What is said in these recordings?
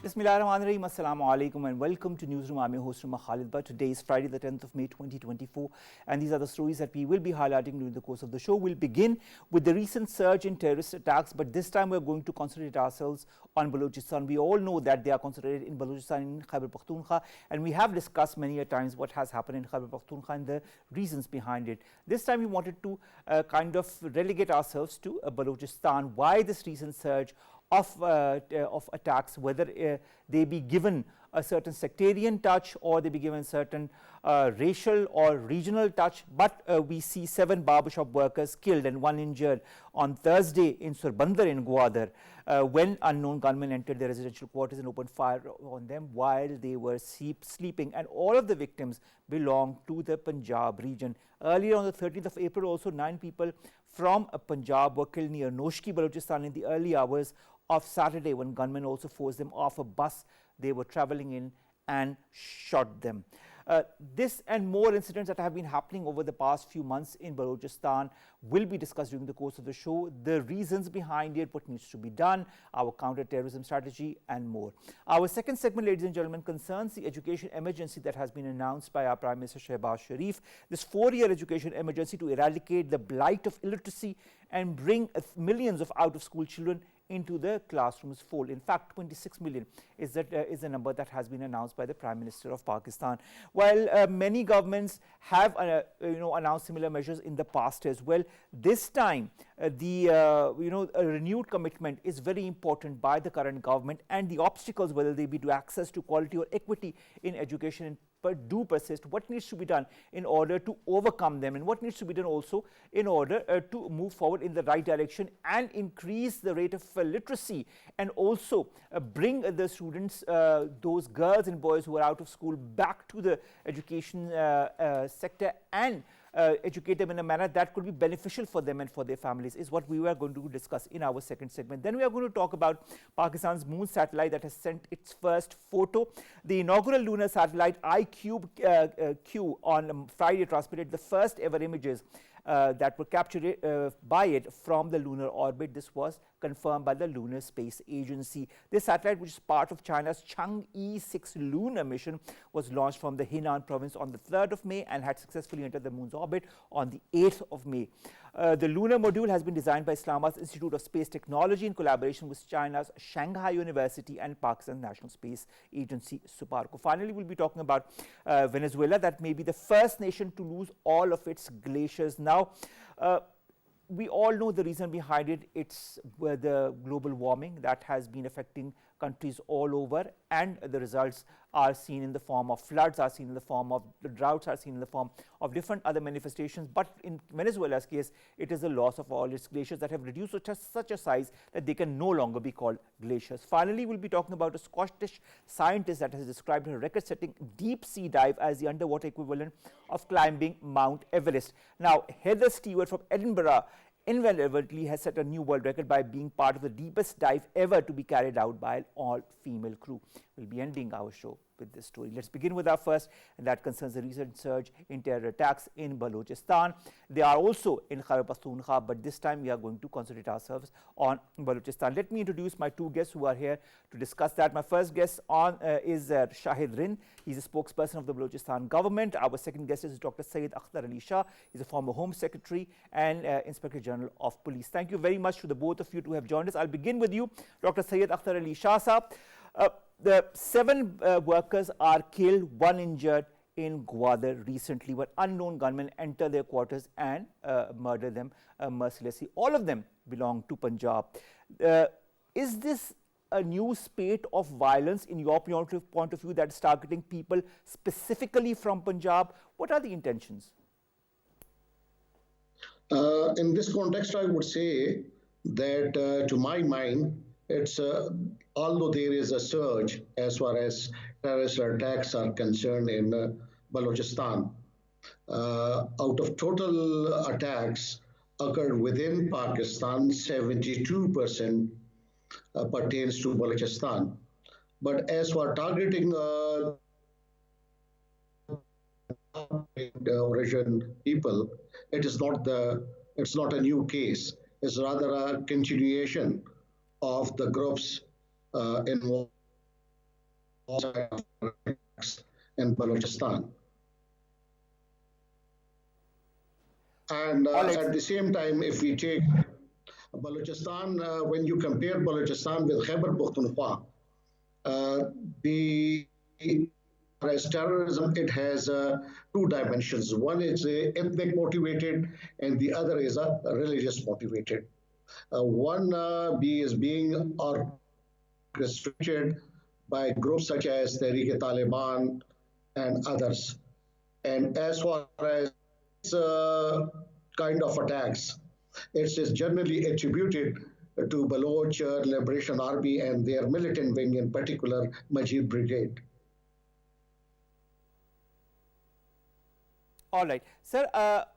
Bismillahirrahmanirrahim. Assalamu alaikum and welcome to Newsroom. I'm your host Khalid. Today is Friday the 10th of May 2024 and these are the stories that we will be highlighting during the course of the show. We'll begin with the recent surge in terrorist attacks, but this time we're going to concentrate ourselves on Balochistan. We all know that they are concentrated in Balochistan in Khyber Pakhtunkhwa, and we have discussed many a times what has happened in Khyber Pakhtunkhwa and the reasons behind it. This time we wanted to kind of relegate ourselves to Balochistan. Why this recent surge of attacks, whether they be given a certain sectarian touch or they be given certain racial or regional touch, but we see 7 barbershop workers killed and 1 injured on Thursday in Surbandar in Gwadar when unknown gunmen entered their residential quarters and opened fire on them while they were sleeping, and all of the victims belong to the Punjab region. Earlier on the 13th of April also 9 people from Punjab were killed near Noshki, Balochistan in the early hours of Saturday when gunmen also forced them off a bus they were travelling in and shot them. This and more incidents that have been happening over the past few months in Balochistan will be discussed during the course of the show. The reasons behind it, what needs to be done, our counter-terrorism strategy and more. Our second segment, ladies and gentlemen, concerns the education emergency that has been announced by our Prime Minister shehbazsharif. This 4-year education emergency to eradicate the blight of illiteracy and bring millions of out-of-school children into the classrooms fold. In fact, 26 million is a number that has been announced by the Prime Minister of Pakistan. While many governments have announced similar measures in the past as well, this time a renewed commitment is very important by the current government, and the obstacles, whether they be to access to quality or equity in education, do persist. What needs to be done in order to overcome them, and what needs to be done also in order to move forward in the right direction and increase the rate of literacy, and also bring the students, those girls and boys who are out of school, back to the education sector and educate them in a manner that could be beneficial for them and for their families, is what we were going to discuss in our second segment. Then we are going to talk about Pakistan's moon satellite that has sent its first photo. The inaugural lunar satellite IQ on Friday transmitted the first ever images that were captured by it from the lunar orbit. This was confirmed by the Lunar Space Agency. This satellite, which is part of China's Chang'e 6 lunar mission, was launched from the Henan province on the 3rd of May and had successfully entered the moon's orbit on the 8th of May. The lunar module has been designed by Islamabad's Institute of Space Technology in collaboration with China's Shanghai University and Pakistan's National Space Agency, SUPARCO. Finally, we'll be talking about Venezuela, that may be the first nation to lose all of its glaciers. Now, we all know the reason behind it. It's the global warming that has been affecting countries all over, and the results are seen in the form of floods, are seen in the form of the droughts, are seen in the form of different other manifestations. But in Venezuela's case, it is the loss of all its glaciers that have reduced to such a size that they can no longer be called glaciers. Finally, we'll be talking about a Scottish scientist that has described her record-setting deep sea dive as the underwater equivalent of climbing Mount Everest. Now, Heather Stewart from Edinburgh invariably has set a new world record by being part of the deepest dive ever to be carried out by an all-female crew. We'll be ending our show with this story. Let's begin with our first, and that concerns the recent surge in terror attacks in Balochistan. They are also in Khyber Pakhtunkhwa, but this time we are going to concentrate ourselves on Balochistan. Let me introduce my two guests who are here to discuss that. My first guest is Shahid Rind. He's a spokesperson of the Balochistan government. Our second guest is Dr. Syed Akhtar Shah. He's a former Home Secretary and Inspector General of Police. Thank you very much to the both of you to have joined us. I'll begin with you, Dr. Syed Akhtar Shah Sahab. The 7 workers are killed, 1 injured in Gwadar recently, where unknown gunmen enter their quarters and murder them mercilessly. All of them belong to Punjab. Is this a new spate of violence in your point of view that is targeting people specifically from Punjab? What are the intentions? In this context, I would say that to my mind, it's although there is a surge as far as terrorist attacks are concerned in Balochistan, out of total attacks occurred within Pakistan, 72% pertains to Balochistan. But as for targeting the origin people, it's not a new case. It's rather a continuation of the groups involved in Balochistan. And All right. at the same time, if we take Balochistan, when you compare Balochistan with Khyber Pakhtunkhwa, the as terrorism, it has two dimensions. One is ethnic motivated, and the other is religious motivated. One is being restricted by groups such as Tehreek-e-Taliban and others. And as far as kind of attacks, it is generally attributed to Baloch Liberation Army and their militant wing, in particular, Majid Brigade. All right. Sir,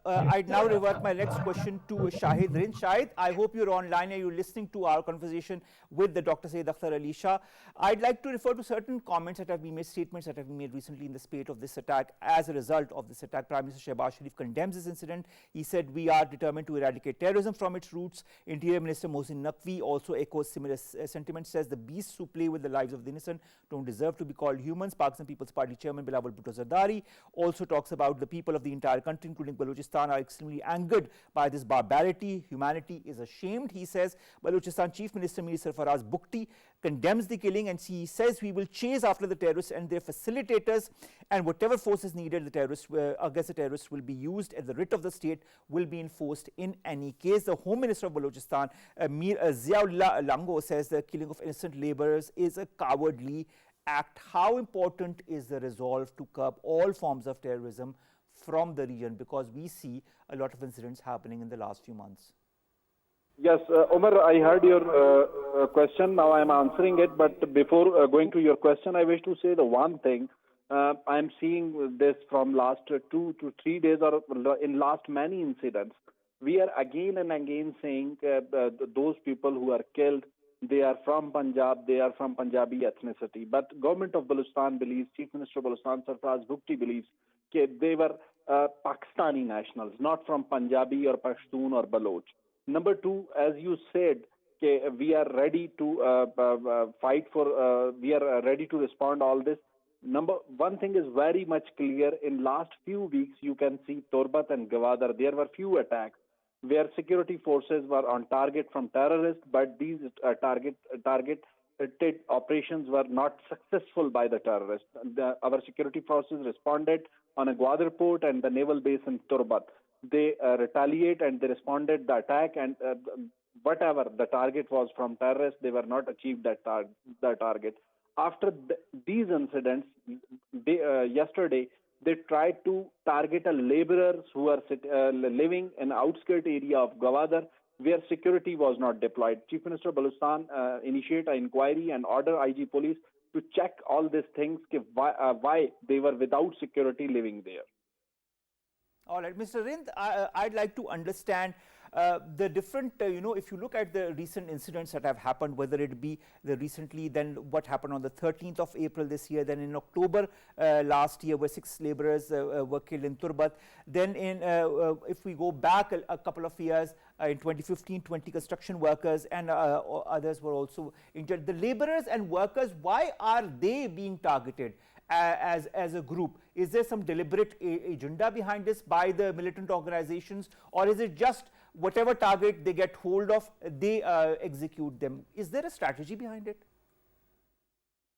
I'd now revert my next question to Shahid. Rind, Shahid, I hope you're online and you're listening to our conversation with the Dr. Syed Akhtar Ali Shah. I'd like to refer to certain comments that have been made, statements that have been made recently in the spate of this attack. As a result of this attack, Prime Minister Shehbazsharif condemns this incident. He said, "We are determined to eradicate terrorism from its roots." Interior Minister Mohsin Naqvi also echoes similar sentiments, says the beasts who play with the lives of the innocent don't deserve to be called humans. Pakistan People's Party Chairman Bilawal Bhutto Zardari also talks about the people of the entire country, including Balochistan, are extremely angered by this barbarity. Humanity is ashamed, he says. Balochistan Chief Minister Mir Sarfaraz Bukti condemns the killing, and he says, "We will chase after the terrorists and their facilitators, and whatever force is needed against the terrorists will be used, and the writ of the state will be enforced in any case." The Home Minister of Balochistan, Mir Ziaullah Lango, says the killing of innocent laborers is a cowardly act. How important is the resolve to curb all forms of terrorism from the region, because we see a lot of incidents happening in the last few months? Yes, Omar, I heard your question. Now I am answering it. But before going to your question, I wish to say the one thing. I am seeing this from last 2 to 3 days, or in last many incidents. We are again and again saying those people who are killed, they are from Punjab, they are from Punjabi ethnicity. But government of Balochistan believes, Chief Minister of Balochistan Sarfraz Bhukti believes, they were Pakistani nationals, not from Punjabi or Pashtun or Baloch. Number two, as you said, we are ready to fight for, we are ready to respond all this. Number one thing is very much clear. In last few weeks, you can see Torbat and Gwadar, there were few attacks where security forces were on target from terrorists, but these targeted operations were not successful by the terrorists. Our security forces responded on a Gwadar port and the naval base in Torbat. They retaliate and they responded the attack, and whatever the target was from terrorists, they were not achieved that target. After these incidents, yesterday, they tried to target a laborers who are living in outskirt area of Gwadar, where security was not deployed. Chief Minister of Balochistan initiate an inquiry and order IG police to check all these things, why they were without security living there. All right, Mr. Rind, I'd like to understand the different, if you look at the recent incidents that have happened, whether it be then what happened on the 13th of April this year, then in October last year, where 6 laborers were killed in Turbat. Then if we go back a couple of years, in 2015, 20 construction workers and others were also injured. The laborers and workers, why are they being targeted as a group? Is there some deliberate agenda behind this by the militant organizations, or is it just whatever target they get hold of, they execute them? Is there a strategy behind it?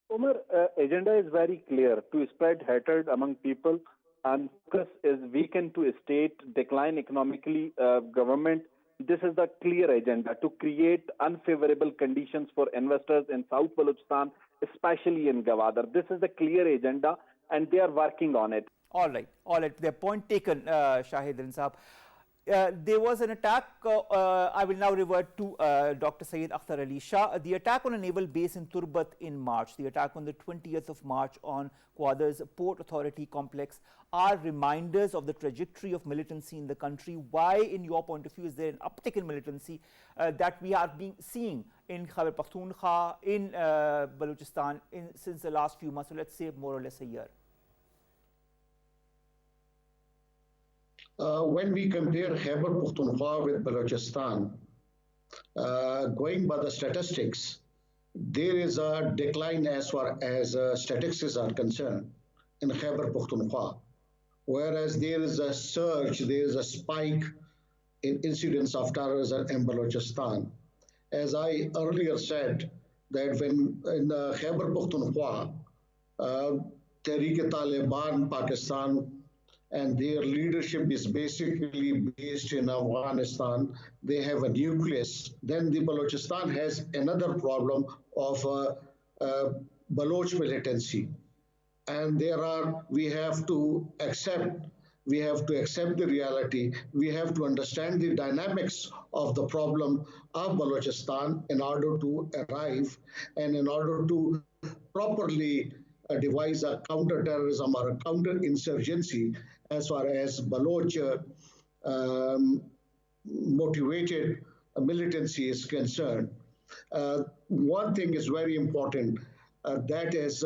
Omar, agenda is very clear: to spread hatred among people, and focus is weaken to state, decline economically government. This is the clear agenda: to create unfavorable conditions for investors in South Balochistan, especially in Gwadar. This is the clear agenda, and they are working on it. All right. Their point taken, Shahid and Saab. There was an attack. I will now revert to Dr. Syed Akhtar Ali Shah. The attack on a naval base in Turbat in March, the attack on the 20th of March on Gwadar's Port Authority complex are reminders of the trajectory of militancy in the country. Why, in your point of view, is there an uptick in militancy that we are seeing in Khyber Pakhtunkhwa, in Balochistan since the last few months, so let's say more or less a year? When we compare Khyber Pakhtunkhwa with Balochistan, going by the statistics, there is a decline as far as statistics are concerned in Khyber Pakhtunkhwa, whereas there is a surge, there is a spike in incidents of terrorism in Balochistan. As I earlier said, that when in Khyber Pakhtunkhwa, uh, Tehreek-e-Taliban Pakistan and their leadership is basically based in Afghanistan. They have a nucleus. Then the Balochistan has another problem of uh, Baloch militancy, and we have to accept the reality. We have to understand the dynamics of the problem of Balochistan in order to arrive and in order to properly devise a counter-terrorism or a counter-insurgency as far as Baloch um, motivated militancy is concerned. One thing is very important, that is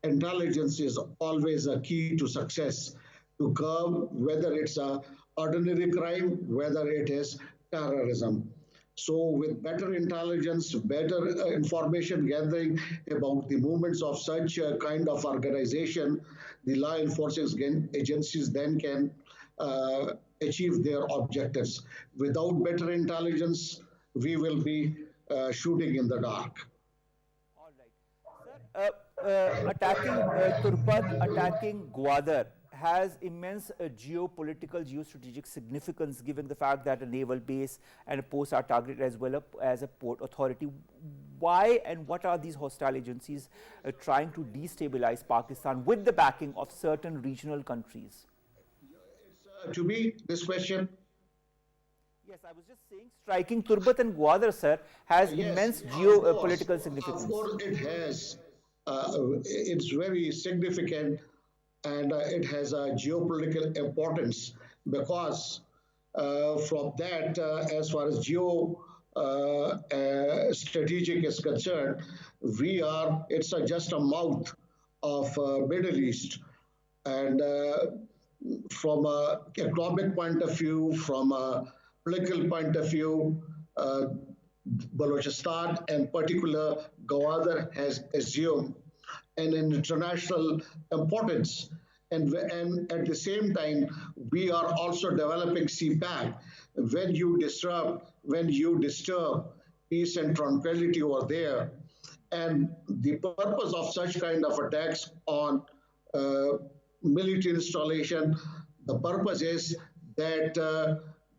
intelligence is always a key to success to curb whether it's a ordinary crime, whether it is terrorism. So with better intelligence, better information gathering about the movements of such a kind of organization, the law enforcement agencies then can uh, achieve their objectives. Without better intelligence, we will be shooting in the dark. All right. Sir, attacking Turbat, attacking Gwadar has immense geopolitical, geostrategic significance given the fact that a naval base and a post are targeted as well as a port authority. Why and what are these hostile agencies trying to destabilize Pakistan with the backing of certain regional countries? To me, this question. Yes, I was just saying striking Turbat and Gwadar, sir, has Yes, immense of geopolitical significance. course, it has. It's very significant, and it has a geopolitical importance because from that, as far as strategic is concerned, it's just a mouth of Middle East, and from a economic point of view, from a political point of view, Balochistan and particular Gwadar has assumed an international importance. And at the same time, we are also developing CPAC. When you disturb peace and tranquility over there, and the purpose of such kind of attacks on uh, military installation, the purpose is that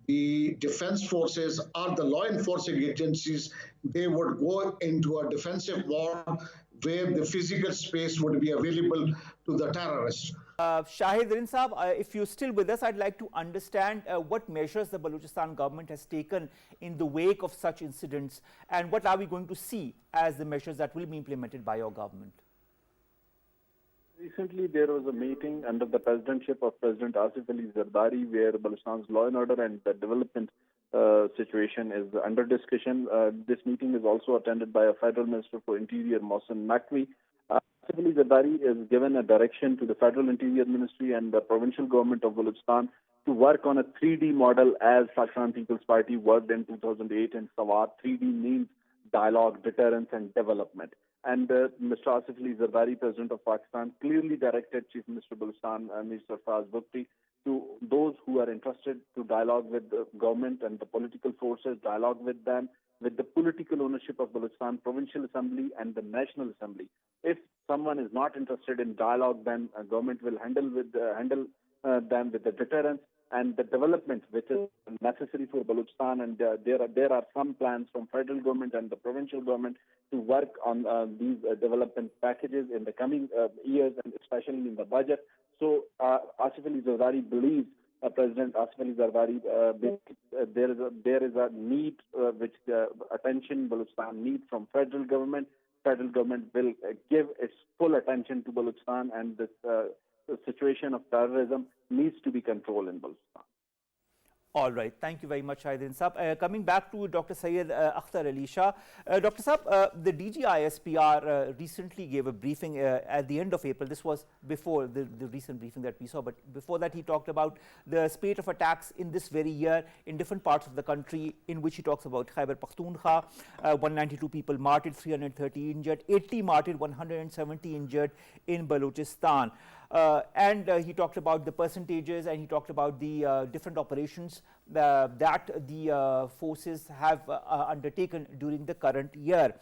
the defense forces or the law enforcement agencies, they would go into a defensive mode where the physical space would be available to the terrorists. Shahid, Rind Saab, if you're still with us, I'd like to understand what measures the Balochistan government has taken in the wake of such incidents, and what are we going to see as the measures that will be implemented by your government? Recently, there was a meeting under the presidentship of President Asif Ali Zardari, where Balochistan's law and order and the development situation is under discussion. This meeting is also attended by a Federal Minister for Interior, Mohsin Naqvi. Asif Ali Zardari has given a direction to the Federal Interior Ministry and the provincial government of Balochistan to work on a 3D model as Pakistan People's Party worked in 2008 in Sawat. 3D means dialogue, deterrence, and development. And Mr. Asif Ali Zardari, President of Pakistan, clearly directed Chief Minister Balochistan, Minister Faz Bukti, to those who are interested to dialogue with the government and the political forces, dialogue with them, with the political ownership of Balochistan Provincial Assembly and the National Assembly. If someone is not interested in dialogue, then government will handle them with the deterrence and the development which is necessary for Balochistan. And there are some plans from federal government and the provincial government to work on these development packages in the coming years, and especially in the budget. So Asif Ali Zardari believes, President Asif Ali Zardari, there is a need which attention Balochistan needs from federal government. Federal government will give its full attention to Balochistan, and this the situation of terrorism needs to be controlled in Balochistan. All right, thank you very much, Shahid. Coming back to Dr. Syed Akhtar Ali Shah. Dr. Saab, the DGISPR recently gave a briefing at the end of April. This was before the recent briefing that we saw, but before that he talked about the spate of attacks in this very year in different parts of the country, in which he talks about Khyber Pakhtunkhwa, 192 people martyred, 330 injured, 80 martyred, 170 injured in Balochistan. He talked about the percentages, and he talked about the different operations that the forces have undertaken during the current year.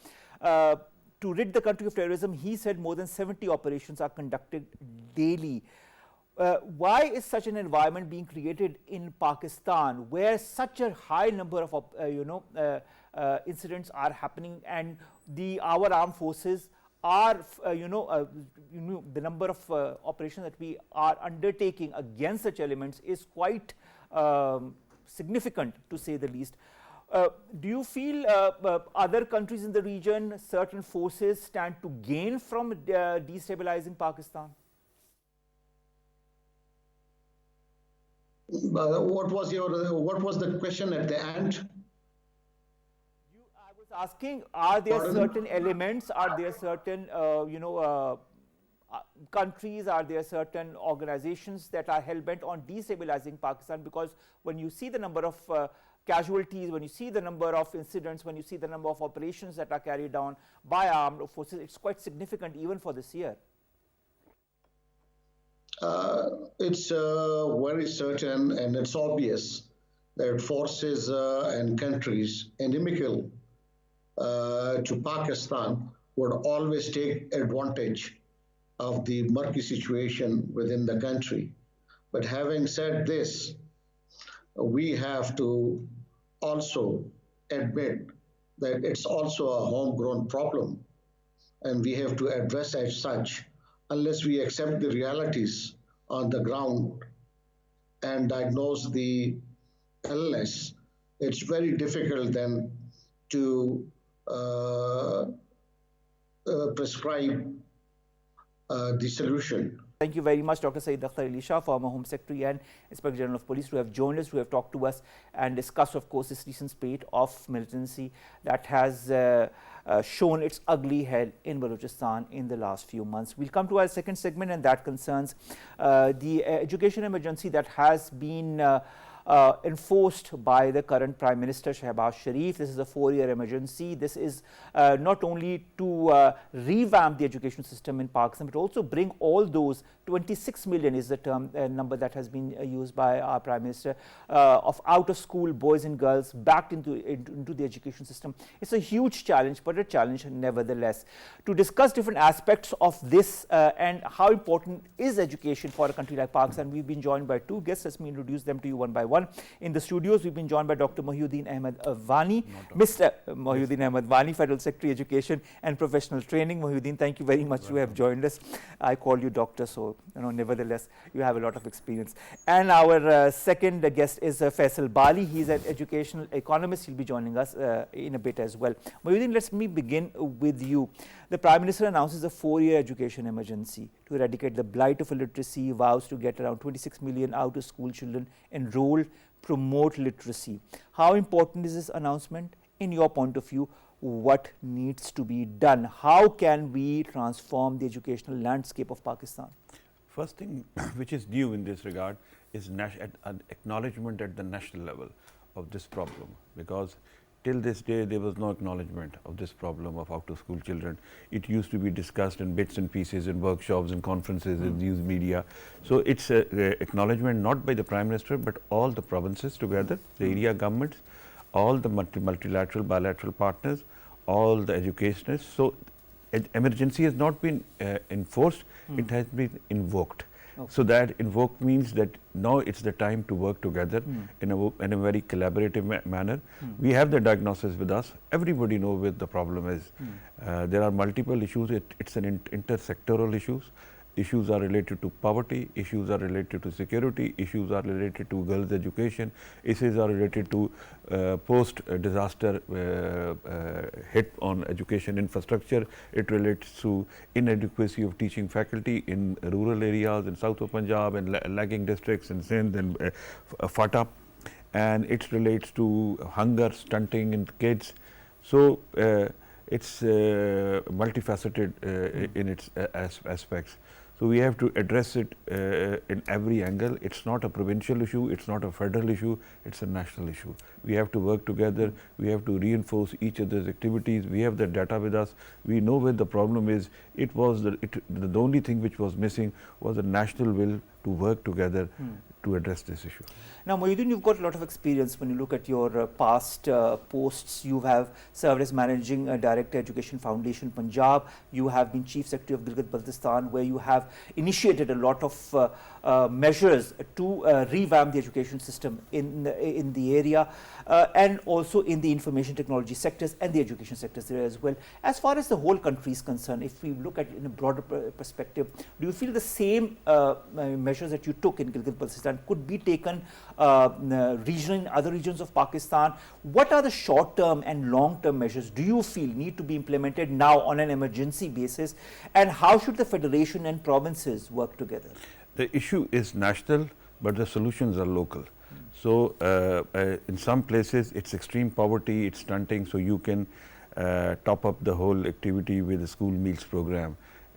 To rid the country of terrorism, he said more than 70 operations are conducted daily. Why is such an environment being created in Pakistan, where such a high number of incidents are happening, and our armed forces are, the number of operations that we are undertaking against such elements is quite significant, to say the least. Do you feel other countries in the region, certain forces stand to gain from destabilizing Pakistan? What was the question at the end? Asking, are there certain elements, are there certain countries, are there certain organizations that are hell-bent on destabilizing Pakistan? Because when you see the number of casualties, when you see the number of incidents, when you see the number of operations that are carried on by armed forces, it's quite significant even for this year. It's very certain, and it's obvious that forces and countries inimical to Pakistan would always take advantage of the murky situation within the country. But having said this, we have to also admit that it's also a homegrown problem, and we have to address as such. Unless we accept the realities on the ground and diagnose the illness, it's very difficult then to prescribe the solution. Thank you very much, Dr. Syed Akhtar Ali Shah, former Home Secretary and Inspector General of Police, who have joined us, who have talked to us and discussed, of course, this recent spate of militancy that has shown its ugly head in Balochistan in the last few months. We'll come to our second segment, and that concerns the education emergency that has been enforced by the current Prime Minister Shehbazsharif. This is a 4-year emergency. This is not only to revamp the education system in Pakistan, but also bring all those 26 million is the term number that has been used by our Prime Minister of out-of-school boys and girls back into the education system. It's a huge challenge, but a challenge nevertheless. To discuss different aspects of this and how important is education for a country like Pakistan, we've been joined by two guests. Let me introduce them to you one by one. In the studios, we've been joined by Dr. Mohyuddin Ahmed Wani, Mr. Mohyuddin Ahmed Wani, Federal Secretary Education and Professional Training. Mohyuddin, thank you very much to have joined us. I call you doctor, so nevertheless, you have a lot of experience. And our second guest is Faisal Bari. He's an educational economist. He'll be joining us in a bit as well. Mohyuddin, let me begin with you. The Prime Minister announces a 4-year education emergency to eradicate the blight of illiteracy, vows to get around 26 million out-of-school children enrolled, promote literacy. How important is this announcement? In your point of view, what needs to be done? How can we transform the educational landscape of Pakistan? First thing which is new in this regard is an acknowledgement at the national level of this problem, because till this day there was no acknowledgement of this problem of out-of-school children. It used to be discussed in bits and pieces, in workshops, in conferences, in news media. So it's a acknowledgement not by the Prime Minister, but all the provinces together, the area governments, all the multilateral, bilateral partners, all the educationists. So emergency has not been enforced, it has been invoked. Okay. So that invoked means that now it's the time to work together in a very collaborative manner. We have the diagnosis with us. Everybody knows what the problem is. There are multiple issues. It's an intersectoral issues. Issues are related to poverty, issues are related to security, issues are related to girls' education, issues are related to post-disaster hit on education infrastructure. It relates to inadequacy of teaching faculty in rural areas in south of Punjab and lagging districts in Sindh and Fatah. and it relates to hunger, stunting in kids. So, it's multifaceted in its aspects. So, we have to address it in every angle. It's not a provincial issue, it's not a federal issue, it's a national issue. We have to work together, we have to reinforce each other's activities. We have the data with us, we know where the problem is. It was the only thing which was missing was the national will to work together to address this issue. Now, Mohyuddin, you've got a lot of experience when you look at your past posts. You have served as Managing Director, Education Foundation, Punjab. You have been Chief Secretary of Balochistan, where you have initiated a lot of measures to revamp the education system in the area and also in the information technology sectors and the education sectors there as well. As far as the whole country is concerned, if we look at it in a broader perspective, do you feel the same measures that you took in Balochistan could be taken regionally in other regions of Pakistan? What are the short-term and long-term measures do you feel need to be implemented now on an emergency basis, and how should the federation and provinces work together? The issue is national, but the solutions are local. So, in some places it's extreme poverty, it's stunting, so you can top up the whole activity with a school meals program.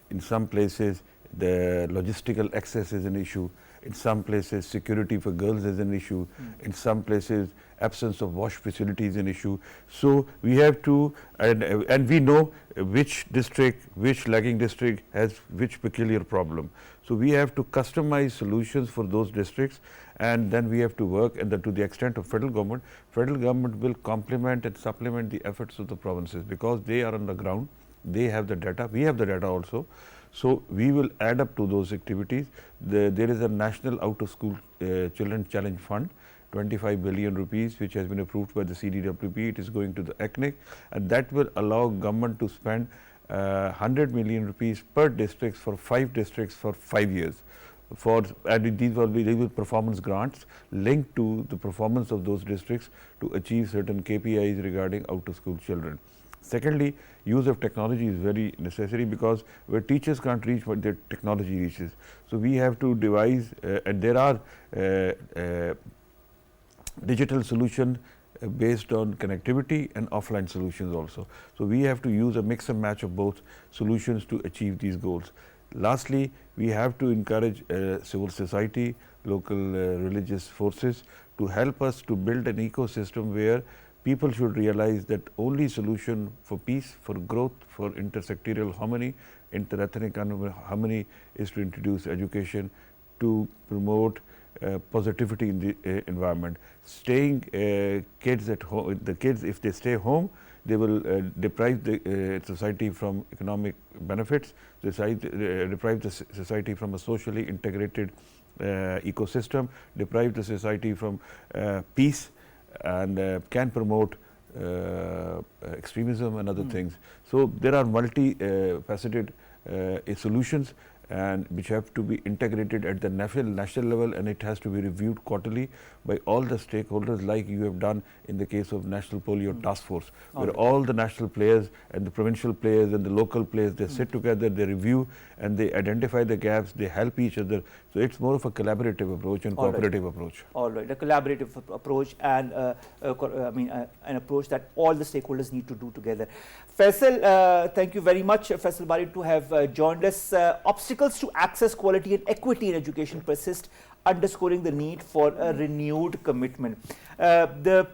In some places the logistical access is an issue. In some places security for girls is an issue. In some places absence of wash facilities is an issue. So, we have to and we know which district, which lagging district has which peculiar problem. So, we have to customize solutions for those districts, and then we have to work, and to the extent of federal government will complement and supplement the efforts of the provinces, because they are on the ground, they have the data, we have the data also. So, we will add up to those activities. There is a national out of school children challenge fund, 25 billion rupees, which has been approved by the CDWP. It is going to the ECNIC, and that will allow government to spend 100 million rupees per district for 5 districts for 5 years. And these will be performance grants linked to the performance of those districts to achieve certain KPIs regarding out of school children. Secondly, use of technology is very necessary, because where teachers can't reach what their technology reaches. So, we have to devise and there are digital solutions based on connectivity and offline solutions also. So, we have to use a mix and match of both solutions to achieve these goals. Lastly, we have to encourage civil society, local religious forces to help us to build an ecosystem where people should realize that only solution for peace, for growth, for intersectorial harmony, interethnic harmony is to introduce education to promote positivity in the environment. Staying kids at home, the kids, if they stay home, they will deprive the society from economic benefits, deprive the society from a socially integrated ecosystem, deprive the society from peace, and can promote extremism and other things. So, there are multi-faceted solutions, and which have to be integrated at the national level, and it has to be reviewed quarterly by all the stakeholders, like you have done in the case of National Polio Task Force, where all the national players and the provincial players and the local players, they sit together, they review and they identify the gaps, they help each other. So, it's more of a collaborative approach and cooperative approach. All right, a collaborative approach, and an approach that all the stakeholders need to do together. Faisal, thank you very much, Faisal Bari, to have joined us. Obstacles to access, quality and equity in education persist, underscoring the need for a renewed commitment. The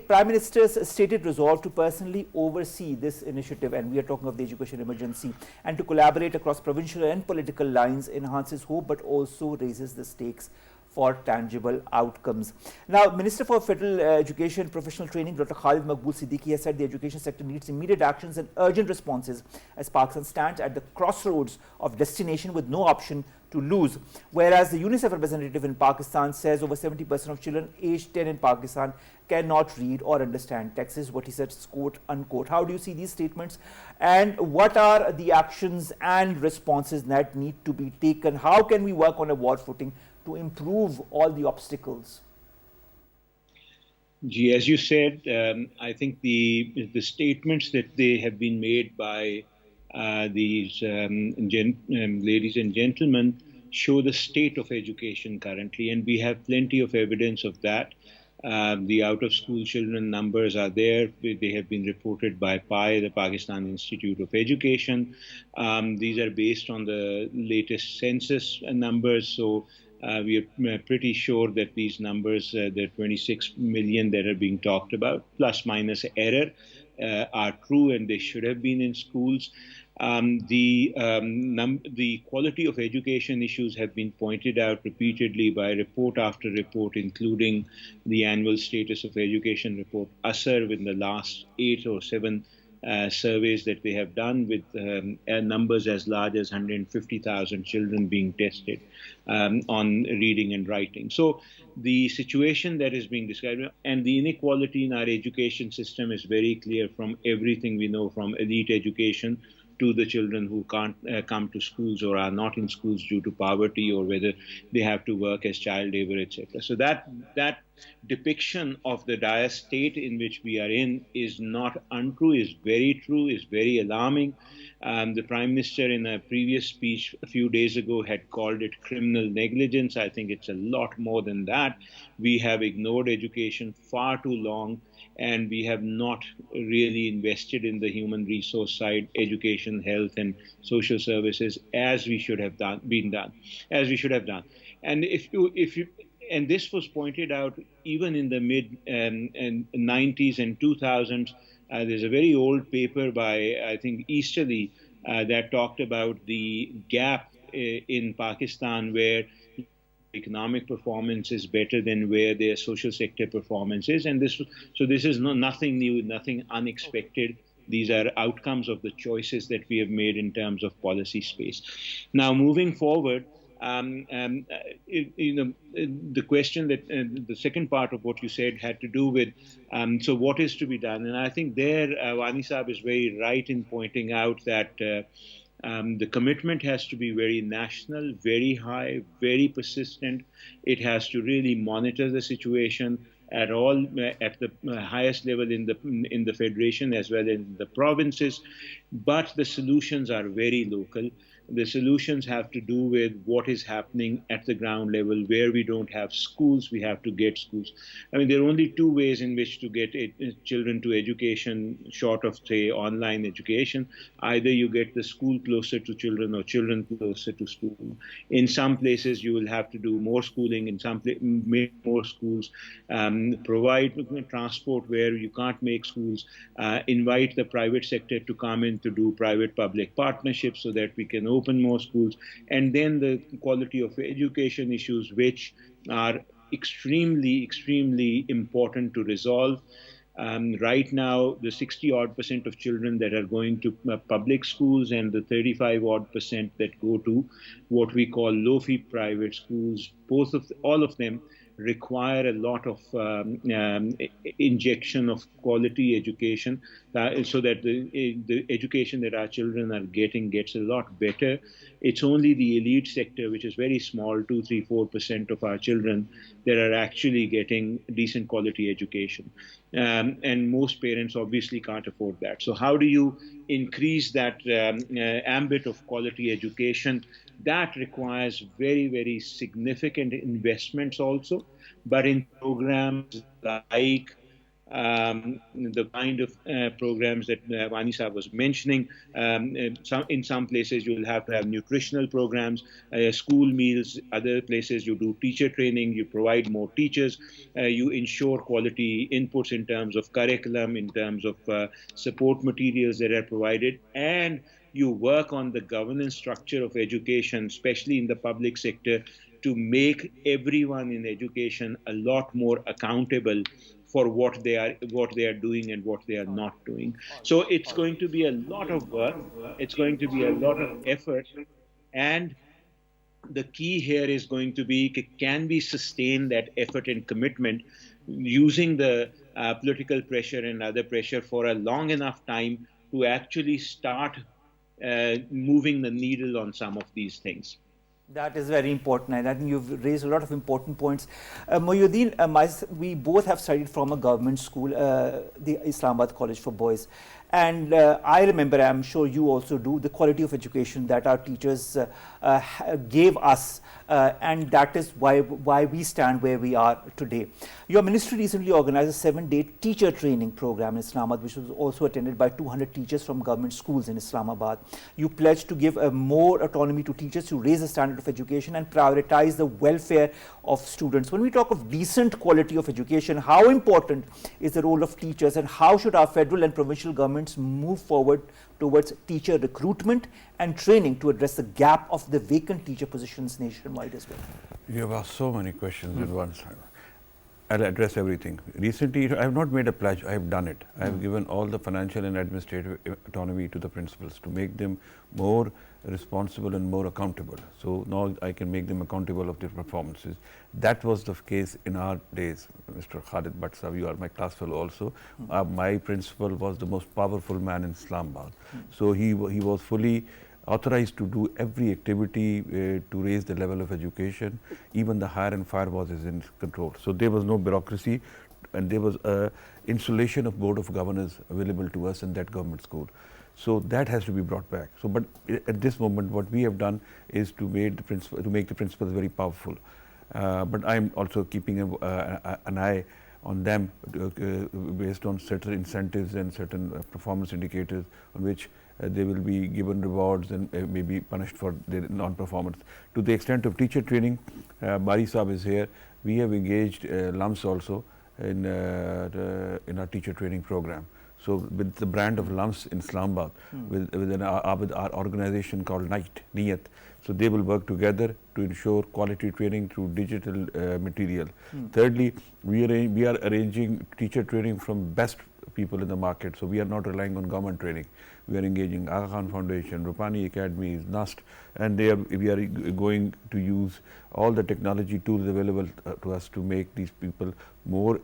Prime Minister's stated resolve to personally oversee this initiative, and we are talking of the education emergency, and to collaborate across provincial and political lines enhances hope, but also raises the stakes for tangible outcomes. Now, Minister for Federal Education Professional Training, Dr. Khalid Siddiqui, has said the education sector needs immediate actions and urgent responses, as Pakistan stands at the crossroads of destination with no option to lose. Whereas the UNICEF representative in Pakistan says over 70% of children aged 10 in Pakistan cannot read or understand text, is what he said, quote unquote. How do you see these statements, and what are the actions and responses that need to be taken? How can we work on a war footing to improve all the obstacles? As you said, I think the statements that they have been made by these ladies and gentlemen show the state of education currently, and we have plenty of evidence of that. The out-of-school children numbers are there. They have been reported by PI, the Pakistan Institute of Education. These are based on the latest census numbers. So we are pretty sure that these numbers, the 26 million that are being talked about, plus minus error, are true, and they should have been in schools. The quality of education issues have been pointed out repeatedly by report after report, including the annual status of education report, ASER, in the last 8 or 7 surveys that they have done, with numbers as large as 150,000 children being tested on reading and writing. So the situation that is being described and the inequality in our education system is very clear from everything we know, from elite education to the children who can't come to schools or are not in schools due to poverty, or whether they have to work as child labor, etc. So that depiction of the dire state in which we are in is not untrue, is very true, is very alarming. The Prime Minister in a previous speech a few days ago had called it criminal negligence. I think it's a lot more than that. We have ignored education far too long, and we have not really invested in the human resource side, education, health, and social services as we should have done. And and this was pointed out even in the mid 90s and 2000s. There's a very old paper by, I think, Easterly that talked about the gap in Pakistan where economic performance is better than where their social sector performance is. And this is nothing new, nothing unexpected. These are outcomes of the choices that we have made in terms of policy space. Now, moving forward, the question that the second part of what you said had to do with, so what is to be done? And I think there, Wani Saab is very right in pointing out that the commitment has to be very national, very high, very persistent. It has to really monitor the situation at all, at the highest level in the federation as well as in the provinces. But the solutions are very local. The solutions have to do with what is happening at the ground level. Where we don't have schools, we have to get schools. I mean, there are only 2 ways in which to get children to education, short of, say, online education. Either you get the school closer to children or children closer to school. In some places, you will have to do more schooling. In some places, make more schools, provide transport where you can't make schools, invite the private sector to come in to do private-public partnerships so that we can open more schools, and then the quality of education issues, which are extremely, extremely important to resolve. Right now, the 60-odd% of children that are going to public schools and the 35-odd% that go to what we call low-fee private schools, all of them require a lot of injection of quality education so that the education that our children are getting gets a lot better. It's only the elite sector, which is very small, 2, 3, 4% of our children, that are actually getting decent quality education. And most parents obviously can't afford that. So how do you increase that ambit of quality education? That requires very, very significant investments also, but in programs like the kind of programs that Wani Saab was mentioning. In some places you will have to have nutritional programs, school meals. Other places you do teacher training, you provide more teachers, you ensure quality inputs in terms of curriculum, in terms of support materials that are provided, and you work on the governance structure of education, especially in the public sector, to make everyone in education a lot more accountable for what they are doing and what they are not doing. So it's going to be a lot of work. It's going to be a lot of effort. And the key here is going to be, can we sustain that effort and commitment using the political pressure and other pressure for a long enough time to actually start moving the needle on some of these things. That is very important, and I think you've raised a lot of important points. Mohyuddin, we both have studied from a government school, the Islamabad College for Boys. And I remember, I'm sure you also do, the quality of education that our teachers gave us, and that is why we stand where we are today. Your ministry recently organized a 7-day teacher training program in Islamabad, which was also attended by 200 teachers from government schools in Islamabad. You pledged to give more autonomy to teachers to raise the standard of education and prioritize the welfare of students. When we talk of decent quality of education, how important is the role of teachers, and how should our federal and provincial governments move forward towards teacher recruitment and training to address the gap of the vacant teacher positions nationwide as well? You have asked so many questions in one. I'll address everything. Recently, I have not made a pledge, I have done it. I have given all the financial and administrative autonomy to the principals to make them more responsible and more accountable. So now I can make them accountable of their performances. That was the case in our days. Mr. Khalid, you are my class fellow also. My principal was the most powerful man in Islamabad. So he was fully authorized to do every activity to raise the level of education. Even the hire and fire was in control. So there was no bureaucracy, and there was installation of board of governors available to us in that government school. So that has to be brought back. So, but at this moment, what we have done is to make the principals very powerful. But I'm also keeping an eye on them based on certain incentives and certain performance indicators on which they will be given rewards and maybe punished for their non-performance. To the extent of teacher training, Bari Saab is here. We have engaged LUMS also in our teacher training program. So with the brand of LUMS in Islamabad, with our organization called NIYAT, so they will work together to ensure quality training through digital material. Thirdly, we are arranging teacher training from best people in the market. So we are not relying on government training. We are engaging Aga Khan Foundation, Rupani Academies, NUST, and we are going to use all the technology tools available to us to make these people more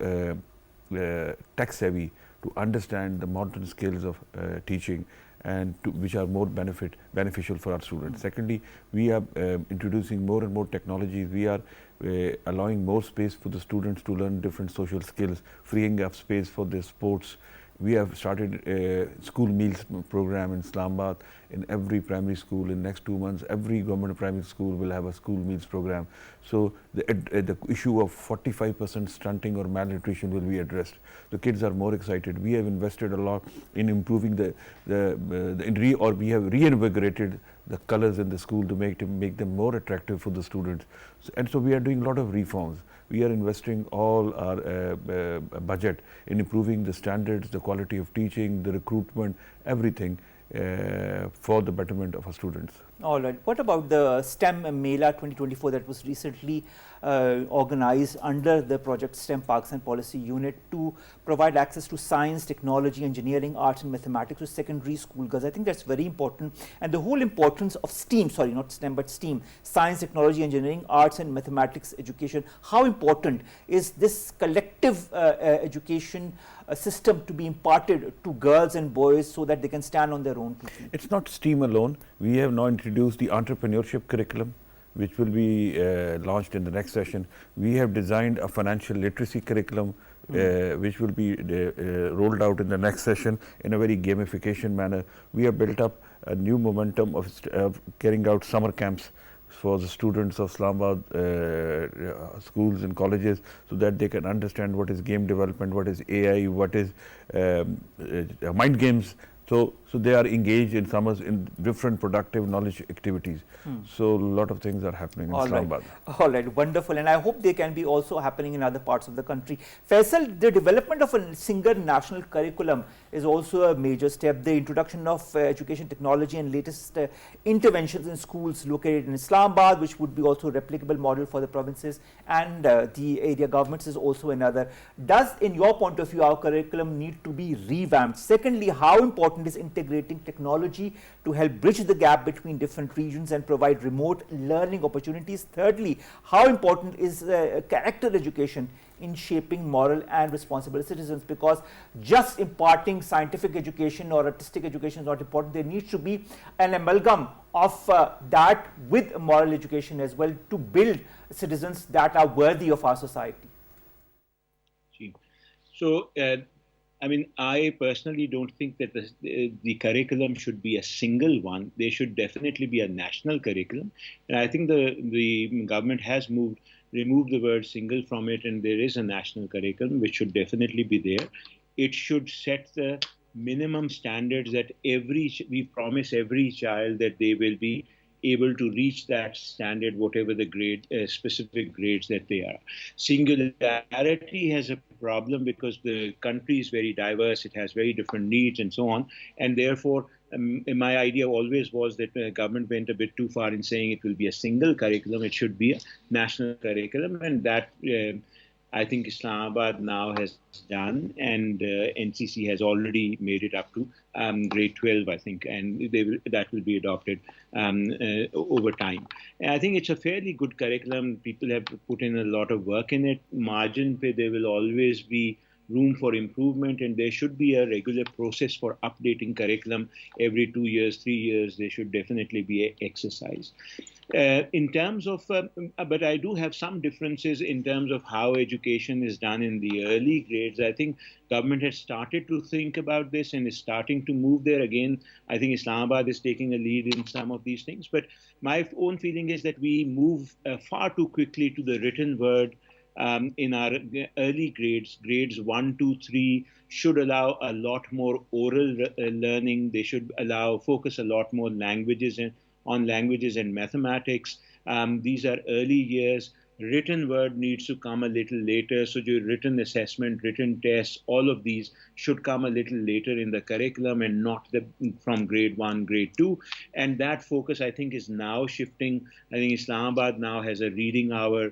tech savvy, to understand the modern skills of teaching, and which are more beneficial for our students. Secondly, we are introducing more and more technologies. We are allowing more space for the students to learn different social skills, freeing up space for their sports. We have started a school meals program in Islamabad. In every primary school, in next 2 months, every government primary school will have a school meals program. So the issue of 45% stunting or malnutrition will be addressed. The kids are more excited. We have invested a lot in improving we have reinvigorated the colors in the school to make them more attractive for the students. And so we are doing a lot of reforms. We are investing all our budget in improving the standards, the quality of teaching, the recruitment, everything for the betterment of our students. All right. What about the STEM Mela 2024 that was recently organized under the project STEM Parks and Policy Unit to provide access to science, technology, engineering, arts and mathematics to secondary school girls? I think that's very important. And the whole importance of STEAM, sorry, not STEM, but STEAM, science, technology, engineering, arts and mathematics education. How important is this collective education system to be imparted to girls and boys so that they can stand on their own? It's not STEAM alone. We have now introduced the entrepreneurship curriculum, which will be launched in the next session. We have designed a financial literacy curriculum, which will be rolled out in the next session in a very gamification manner. We have built up a new momentum of carrying out summer camps for the students of Islamabad schools and colleges, so that they can understand what is game development, what is AI, what is mind games. So they are engaged in summers in different productive knowledge activities. So a lot of things are happening in Islamabad. All right, wonderful. And I hope they can be also happening in other parts of the country. Faisal, the development of a single national curriculum is also a major step. The introduction of education technology and latest interventions in schools located in Islamabad, which would be also a replicable model for the provinces and the area governments, is also another. Does, in your point of view, our curriculum need to be revamped? Secondly, how important is integrating technology to help bridge the gap between different regions and provide remote learning opportunities? Thirdly, how important is character education in shaping moral and responsible citizens? Because just imparting scientific education or artistic education is not important. There needs to be an amalgam of that with moral education as well to build citizens that are worthy of our society. So I mean, I personally don't think that the curriculum should be a single one. There should definitely be a national curriculum. And I think the government has removed the word single from it, and there is a national curriculum which should definitely be there. It should set the minimum standards that we promise every child that they will be able to reach that standard, whatever the grade, specific grades that they are. Singularity has a problem because the country is very diverse, it has very different needs and so on, and therefore my idea always was that the government went a bit too far in saying it will be a single curriculum. It should be a national curriculum, and that I think Islamabad now has done, and NCC has already made it up to grade 12, I think, and that will be adopted over time. And I think it's a fairly good curriculum. People have put in a lot of work in it. Margin pe there will always be room for improvement, and there should be a regular process for updating curriculum every 2 years, 3 years. There should definitely be exercise. In terms of, but I do have some differences in terms of how education is done in the early grades. I think government has started to think about this and is starting to move there. Again, I think Islamabad is taking a lead in some of these things. But my own feeling is that we move far too quickly to the written word. In our early grades 1, 2, 3 should allow a lot more oral learning. They should focus a lot more on languages and mathematics. These are early years. Written word needs to come a little later. So your written assessment, written tests, all of these should come a little later in the curriculum and not from grade 1, grade 2. And that focus, I think, is now shifting. I think Islamabad now has a reading hour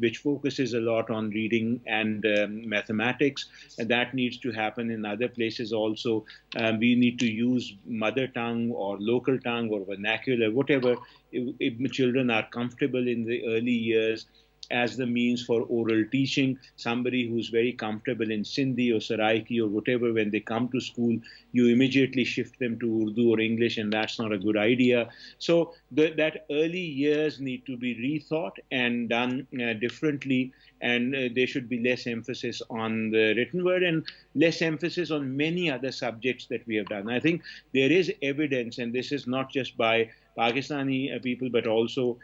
which focuses a lot on reading and mathematics, and that needs to happen in other places also. We need to use mother tongue or local tongue or vernacular, whatever, if children are comfortable in the early years as the means for oral teaching. Somebody who's very comfortable in Sindhi or Saraiki or whatever, when they come to school, you immediately shift them to Urdu or English, and that's not a good idea. So that early years need to be rethought and done differently, and there should be less emphasis on the written word and less emphasis on many other subjects that we have done. I think there is evidence, and this is not just by Pakistani people, but also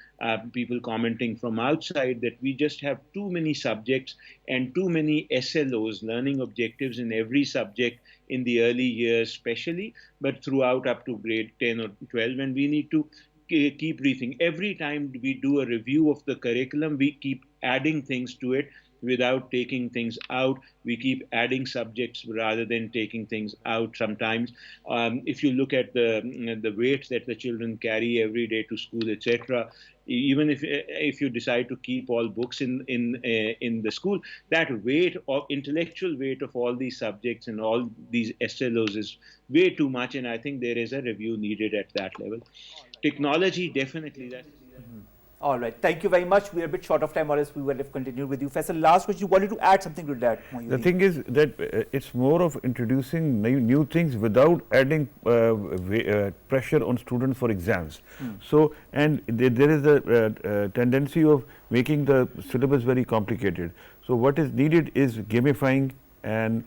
people commenting from outside, that we just have too many subjects and too many SLOs, learning objectives in every subject in the early years especially, but throughout up to grade 10 or 12, and we need to keep rethinking. Every time we do a review of the curriculum, we keep adding things to it without taking things out. We keep adding subjects rather than taking things out sometimes. If you look at the weight that the children carry every day to school, etc., even if you decide to keep all books in the school, that weight or intellectual weight of all these subjects and all these SLOs is way too much, and I think there is a review needed at that level. Technology, definitely. All right. Thank you very much. We are a bit short of time, or else we would have continued with you. Faisal, last question. You wanted to add something to that. The thing is that it's more of introducing new things without adding pressure on students for exams. So, and there is a tendency of making the syllabus very complicated. So what is needed is gamifying and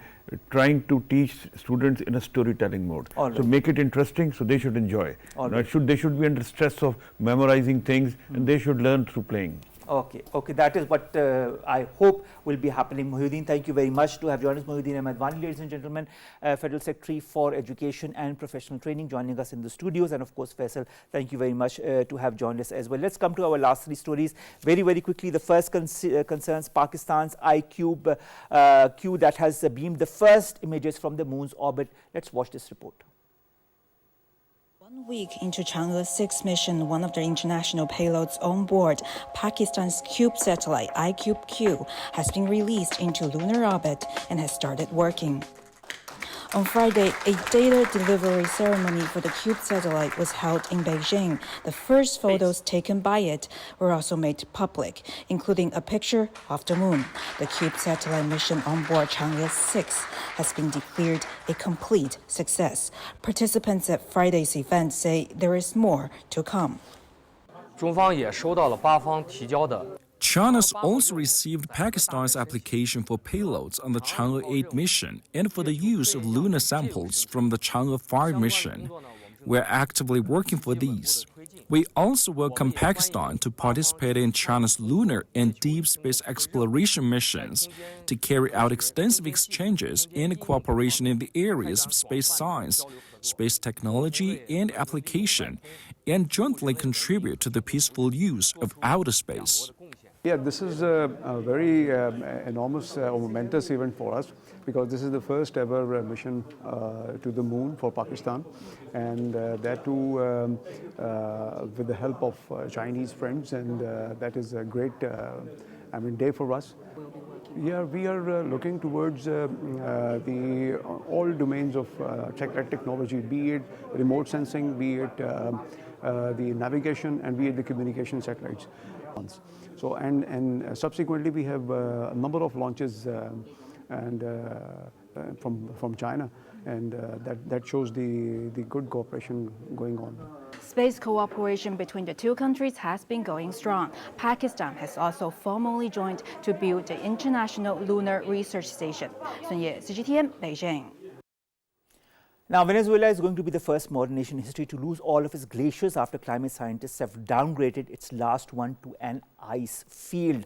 trying to teach students in a storytelling mode. So make it interesting, so they should enjoy. They should be under stress of memorizing things, and they should learn through playing. Okay, that is what I hope will be happening. Mohyuddin, thank you very much to have joined us. Mohyuddin Ahmed Wani, ladies and gentlemen, Federal Secretary for Education and Professional Training, joining us in the studios. And of course, Faisal, thank you very much to have joined us as well. Let's come to our last three stories very, very quickly. The first concerns Pakistan's iCube Q that has beamed the first images from the moon's orbit. Let's watch this report. 1 week into Chang'e 6 mission, one of the international payloads on board, Pakistan's Cube satellite iCube-Q has been released into lunar orbit and has started working. On Friday, a data delivery ceremony for the Cube satellite was held in Beijing. The first photos taken by it were also made public, including a picture of the moon. The Cube satellite mission on board Chang'e 6 has been declared a complete success. Participants at Friday's event say there is more to come. 中方也收到了巴方提交的 China's also received Pakistan's application for payloads on the Chang'e 8 mission and for the use of lunar samples from the Chang'e 5 mission. We're actively working for these. We also welcome Pakistan to participate in China's lunar and deep space exploration missions to carry out extensive exchanges and cooperation in the areas of space science, space technology and application, and jointly contribute to the peaceful use of outer space. Yeah, this is a very enormous or momentous event for us because this is the first ever mission to the moon for Pakistan, and that too with the help of Chinese friends, and that is a great day for us. Yeah, we are looking towards all domains of technology, be it remote sensing, be it the navigation, and be it the communication satellites. So and subsequently we have a number of launches from China, and that shows the good cooperation going on. Space cooperation between the two countries has been going strong. Pakistan has also formally joined to build the International Lunar Research Station. Sun Ye, CGTN, Beijing. Now, Venezuela is going to be the first modern nation in history to lose all of its glaciers after climate scientists have downgraded its last one to an ice field.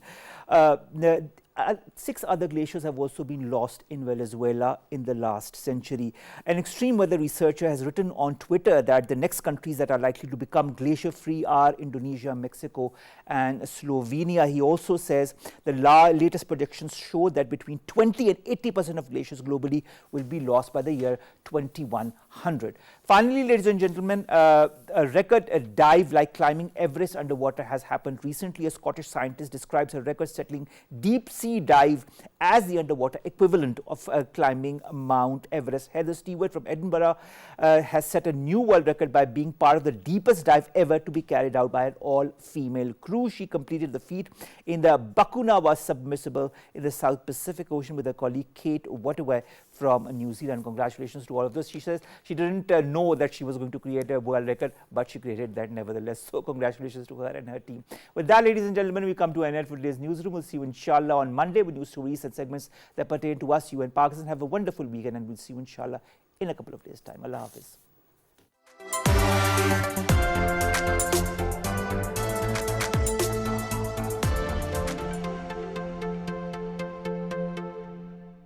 6 other glaciers have also been lost in Venezuela in the last century. An extreme weather researcher has written on Twitter that the next countries that are likely to become glacier-free are Indonesia, Mexico, and Slovenia. He also says the latest projections show that between 20 and 80% of glaciers globally will be lost by the year 2100. Finally, ladies and gentlemen, a record dive like climbing Everest underwater has happened recently. A Scottish scientist describes a record-settling deep-sea dive as the underwater equivalent of climbing Mount Everest. Heather Stewart from Edinburgh has set a new world record by being part of the deepest dive ever to be carried out by an all-female crew. She completed the feat in the Bakunawa submersible in the South Pacific Ocean with her colleague Kate Waterway from New Zealand. Congratulations to all of this. She says she didn't know that she was going to create a world record, but she created that nevertheless. So congratulations to her and her team. With that, ladies and gentlemen, we come to an end for today's newsroom. We'll see you inshallah on Monday with news stories and segments that pertain to us, you and Pakistan. Have a wonderful weekend, and we'll see you inshallah in a couple of days' time. Allah Hafiz.